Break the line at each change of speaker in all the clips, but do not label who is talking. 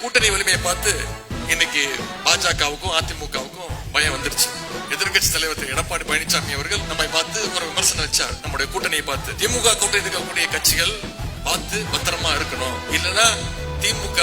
கூட்டணி வலிமையை பார்த்து இன்னைக்கு பாஜகவுக்கும் அதிமுகவுக்கும் பயம் வந்துருச்சு. எதிர்கட்சி தலைவர் திரு எடப்பாடி பழனிசாமி அவர்கள் நம்மை பார்த்து ஒரு விமர்சனம் வச்சார். நம்முடைய கூட்டணியை பார்த்து திமுக கூட்டணி இருக்கக்கூடிய கட்சிகள் பார்த்து பத்திரமா இருக்கணும், இல்லைன்னா திமுக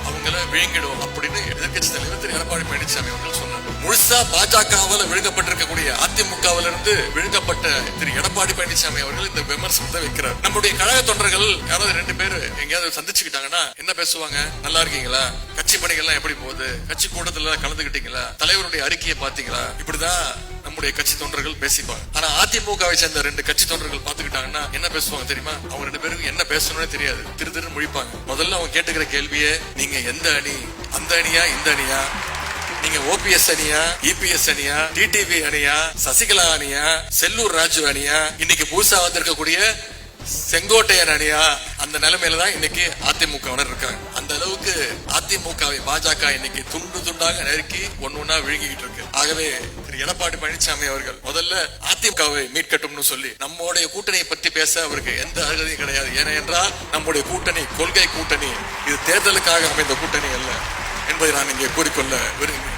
அவங்கள விழுங்கிடும் அப்படின்னு எதிர்கட்சி தலைவர் திரு எடப்பாடி பழனிசாமி அவர்கள் சொன்னார். முழுசா பாஜகவால் விழுங்கப்பட்டிருக்கக்கூடிய அதிமுகவில இருந்து விழுங்கப்பட்ட திரு எடப்பாடி பழனிசாமி அவர்கள் இந்த விமர்சனத்தை வைக்கிறார். நம்முடைய கழக தொண்டர்கள் யாராவது 2 பேர் எங்கேயாவது சந்திச்சுக்கிட்டாங்கன்னா என்ன பேசுவாங்க? நல்லா இருக்கீங்களா? கட்சி பணிகள்லாம் எப்படி போகுது? கட்சி கூட்டத்துல கலந்துகிட்டீங்களா? தலைவருடைய அறிக்கையை பாத்தீங்களா? இப்படிதான் நம்முடைய கட்சி தொண்டர்கள் பேசிப்பாங்க. ஆனா அதிமுகவை சேர்ந்த 2 கட்சி தொண்டர்கள் பாத்துக்கிட்டாங்கன்னா என்ன பேசுவாங்க தெரியுமா? அவங்க 2 பேருக்கு என்ன பேசணும்னே தெரியாது, திரு முழிப்பாங்க. முதல்ல அவங்க கேட்டுக்கிற கேள்வியே, நீங்க எந்த அணி? அந்த அணியா இந்த அணியா? நீங்க ஓபிஎஸ் அணியா, இபிஎஸ் அணியா, டிடிவி அணியா, சசிகலா அணியா, செல்லூர் ராஜு அணியா, இன்னைக்கு புதுசா வந்திருக்கக்கூடிய செங்கோட்டையன் அணியா? அந்த நிலைமையில தான் இன்னைக்கு அதிமுகவினர் இருக்காங்க. அந்த அளவுக்கு அதிமுகவை பாஜக இன்னைக்கு துண்டு துண்டாக நெருக்கி ஒன்னா விழுங்கிட்டு இருக்கு. ஆகவே திரு எடப்பாடி பழனிசாமி அவர்கள் முதல்ல அதிமுகவை மீட்கட்டும்னு சொல்லி நம்முடைய கூட்டணியை பற்றி பேச அவருக்கு எந்த அருகதையும் கிடையாது. ஏனென்றால் நம்முடைய கூட்டணி கொள்கை கூட்டணி, இது தேர்தலுக்காக அமைந்த கூட்டணி அல்ல என்பதை நான் இங்கே கூறிக்கொள்ள விரும்புகிறேன்.